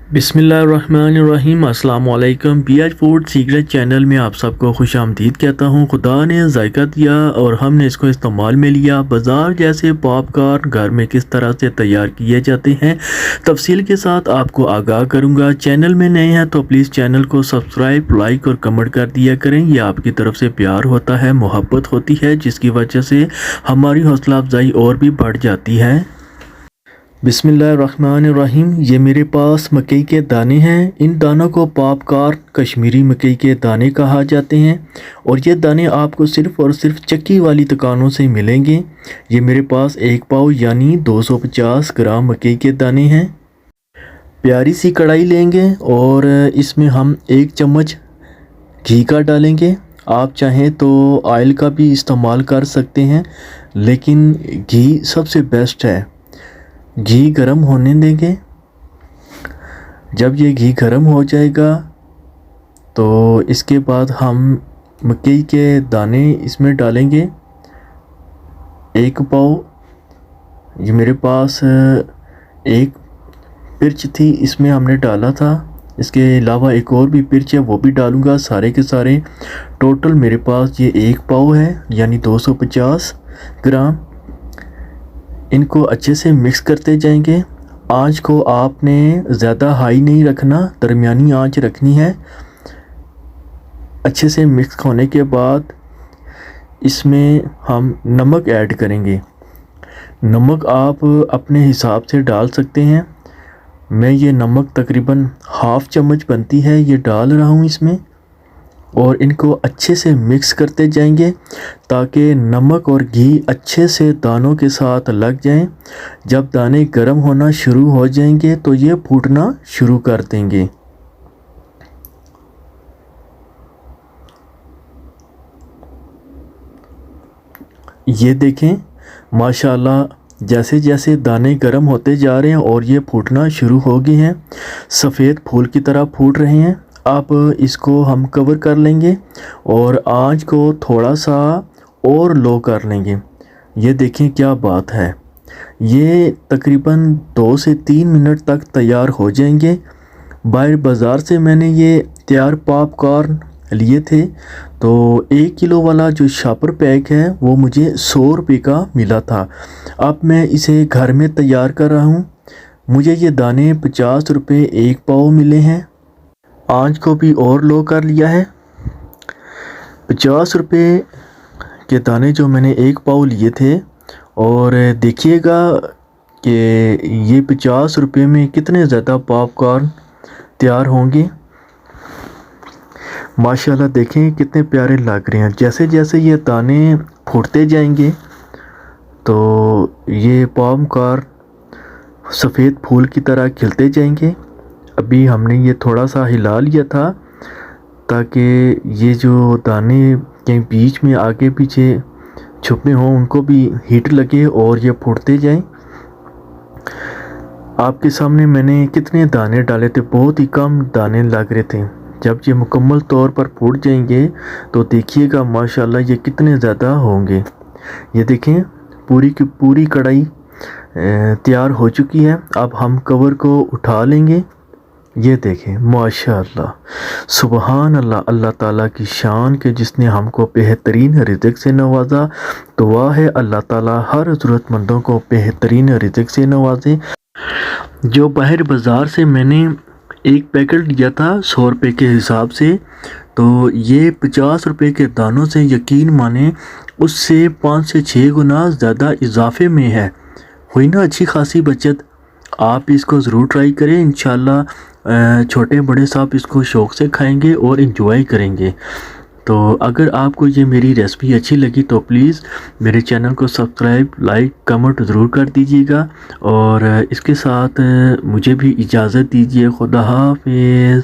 बिस्मिल्लाहिर्रहमानिर्रहीम अस्सलाम वालेकुम। पीएच फूड सीक्रेट चैनल में आप सबको खुश आमदीद कहता हूँ। खुदा ने जायका दिया और हमने इसको इस्तेमाल में लिया। बाज़ार जैसे पॉपकॉर्न घर में किस तरह से तैयार किए जाते हैं तफसील के साथ आपको आगाह करूँगा। चैनल में नए हैं तो प्लीज़ चैनल को सब्सक्राइब, लाइक और कमेंट कर दिया करें। यह आपकी तरफ से प्यार होता है, मोहब्बत होती है, जिसकी वजह से हमारी हौसला अफजाई और भी बढ़ जाती है। बिस्मिल्लाहिर्रहमानिर्रहीम। ये मेरे पास मकई के दाने हैं। इन दानों को पॉपकॉर्न कश्मीरी मकई के दाने कहा जाते हैं और ये दाने आपको सिर्फ़ और सिर्फ चक्की वाली दुकानों से मिलेंगे। ये मेरे पास एक पाव यानी 250 ग्राम मकई के दाने हैं। प्यारी सी कढ़ाई लेंगे और इसमें हम 1 चम्मच घी का डालेंगे। आप चाहें तो ऑयल का भी इस्तेमाल कर सकते हैं, लेकिन घी सबसे बेस्ट है। घी गरम होने देंगे। जब ये घी गरम हो जाएगा तो इसके बाद हम मकई के दाने इसमें डालेंगे। 1 पाव ये मेरे पास एक मिर्च थी, इसमें हमने डाला था। इसके अलावा एक और भी मिर्च है, वो भी डालूंगा। सारे के सारे टोटल मेरे पास ये 1 पाव है यानी 250 ग्राम। इनको अच्छे से मिक्स करते जाएंगे। आंच को आपने ज़्यादा हाई नहीं रखना, दरमियानी आंच रखनी है। अच्छे से मिक्स होने के बाद इसमें हम नमक ऐड करेंगे। नमक आप अपने हिसाब से डाल सकते हैं। मैं ये नमक तकरीबन हाफ़ चम्मच बनती है ये डाल रहा हूँ इसमें, और इनको अच्छे से मिक्स करते जाएंगे ताकि नमक और घी अच्छे से दानों के साथ लग जाएं। जब दाने गर्म होना शुरू हो जाएंगे तो ये फूटना शुरू कर देंगे। ये देखें माशाल्लाह, जैसे जैसे दाने गर्म होते जा रहे हैं और ये फूटना शुरू हो गए हैं, सफ़ेद फूल की तरह फूट रहे हैं। अब इसको हम कवर कर लेंगे और आंच को थोड़ा सा और लो कर लेंगे। ये देखें क्या बात है, ये तकरीबन 2 से 3 मिनट तक तैयार हो जाएंगे। बाज़ार से मैंने ये तैयार पॉपकॉर्न लिए थे, तो 1 किलो वाला जो शॉपर पैक है वो मुझे 100 रुपये का मिला था। अब मैं इसे घर में तैयार कर रहा हूँ। मुझे ये दाने 50 रुपये 1 पाव मिले हैं। आंच को भी और लो कर लिया है। 50 रुपये के दाने जो मैंने 1 पाव लिए थे, और देखिएगा कि ये 50 रुपये में कितने ज़्यादा पॉपकॉर्न तैयार होंगे। माशाल्लाह देखें कितने प्यारे लग रहे हैं। जैसे जैसे ये दाने फूटते जाएंगे तो ये पॉपकॉर्न सफ़ेद फूल की तरह खिलते जाएंगे। अभी हमने ये थोड़ा सा हिला लिया था ताकि ये जो दाने कहीं बीच में आगे पीछे छुपे हों उनको भी हीट लगे और ये फूटते जाएं। आपके सामने मैंने कितने दाने डाले थे, बहुत ही कम दाने लग रहे थे। जब ये मुकम्मल तौर पर फूट जाएंगे तो देखिएगा माशाल्लाह ये कितने ज़्यादा होंगे। ये देखें पूरी की पूरी कढ़ाई तैयार हो चुकी है। अब हम कवर को उठा लेंगे। ये देखें माशाअल्लाह, सुबहान अल्लाह। अल्लाह ताला की शान के जिसने हमको बेहतरीन रिज़्क़ से नवाजा। दुआ है अल्लाह ताला हर ज़रूरतमंदों को बेहतरीन रिज़्क़ से नवाजे। जो बाहर बाज़ार से मैंने एक पैकेट लिया था 100 रुपये के हिसाब से, तो ये 50 रुपये के दानों से यकीन माने उससे 5 से 6 गुना ज़्यादा इजाफे में है। हुई ना अच्छी खासी बचत। आप इसको ज़रूर ट्राई करें। इंशाल्लाह छोटे बड़े सब इसको शौक़ से खाएंगे और इन्जॉय करेंगे। तो अगर आपको ये मेरी रेसिपी अच्छी लगी तो प्लीज़ मेरे चैनल को सब्सक्राइब, लाइक, कमेंट ज़रूर कर दीजिएगा, और इसके साथ मुझे भी इजाज़त दीजिए। खुदा हाफिज़।